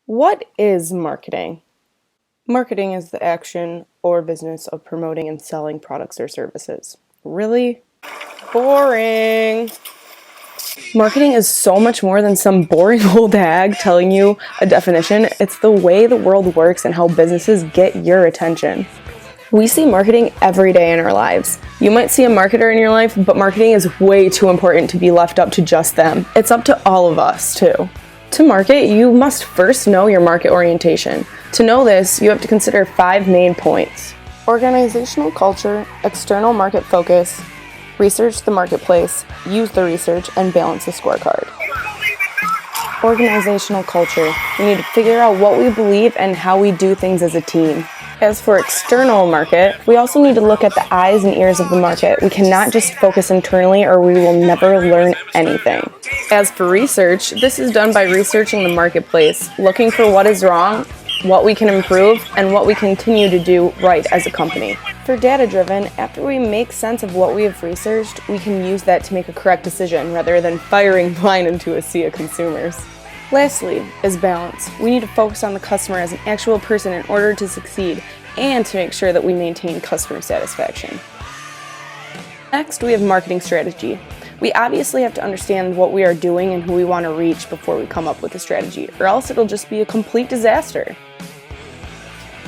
What is marketing? Marketing is the action or business of promoting and selling products or services. Really? Boring. Marketing is so much more than some boring old hag telling you a definition. It's the way the world works and how businesses get your attention. We see marketing every day in our lives. You might see a marketer in your life, but marketing is way too important to be left up to just them. It's up to all of us, too. To market, you must first know your market orientation. To know this, you have to consider 5 main points: organizational culture, external market focus, research the marketplace, use the research, and balance the scorecard. Organizational culture. We need to figure out what we believe and how we do things as a team. As for external market, we also need to look at the eyes and ears of the market. We cannot just focus internally or we will never learn anything. As for research, this is done by researching the marketplace, looking for what is wrong, what we can improve, and what we continue to do right as a company. For data-driven, after we make sense of what we have researched, we can use that to make a correct decision rather than firing blind into a sea of consumers. Lastly is balance. We need to focus on the customer as an actual person in order to succeed and to make sure that we maintain customer satisfaction. Next, we have marketing strategy. We obviously have to understand what we are doing and who we want to reach before we come up with a strategy, or else it'll just be a complete disaster.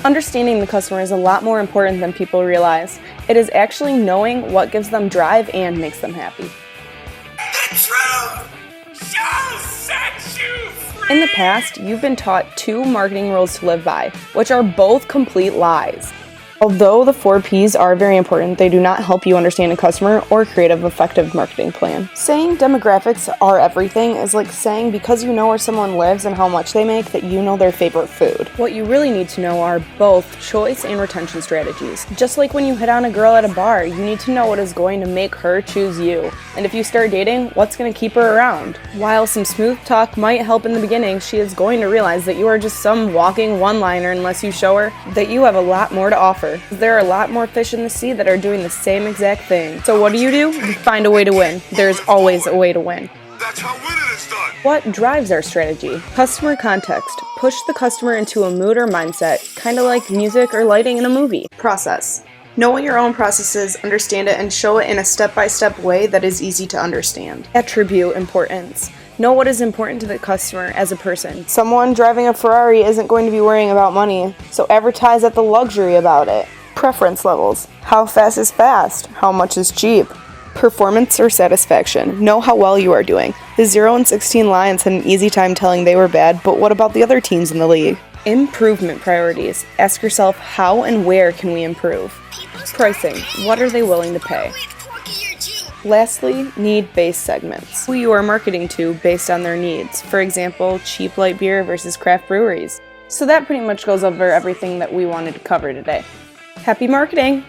Understanding the customer is a lot more important than people realize. It is actually knowing what gives them drive and makes them happy. The truth shall set you free! In the past, you've been taught 2 marketing rules to live by, which are both complete lies. Although the 4 Ps are very important, they do not help you understand a customer or create an effective marketing plan. Saying demographics are everything is like saying because you know where someone lives and how much they make that you know their favorite food. What you really need to know are both choice and retention strategies. Just like when you hit on a girl at a bar, you need to know what is going to make her choose you. And if you start dating, what's going to keep her around? While some smooth talk might help in the beginning, she is going to realize that you are just some walking one-liner unless you show her that you have a lot more to offer. There are a lot more fish in the sea that are doing the same exact thing. So what do? You find a way to win. There's always a way to win. That's how winning is done! What drives our strategy? Customer context. Push the customer into a mood or mindset, kind of like music or lighting in a movie. Process. Know what your own process is, understand it, and show it in a step-by-step way that is easy to understand. Attribute importance. Know what is important to the customer as a person. Someone driving a Ferrari isn't going to be worrying about money, so advertise at the luxury about it. Preference levels. How fast is fast? How much is cheap? Performance or satisfaction. Know how well you are doing. The 0 and 16 Lions had an easy time telling they were bad, but what about the other teams in the league? Improvement priorities. Ask yourself, how and where can we improve? Pricing. What are they willing to pay? Lastly, need-based segments. Who you are marketing to based on their needs. For example, cheap light beer versus craft breweries. So that pretty much goes over everything that we wanted to cover today. Happy marketing!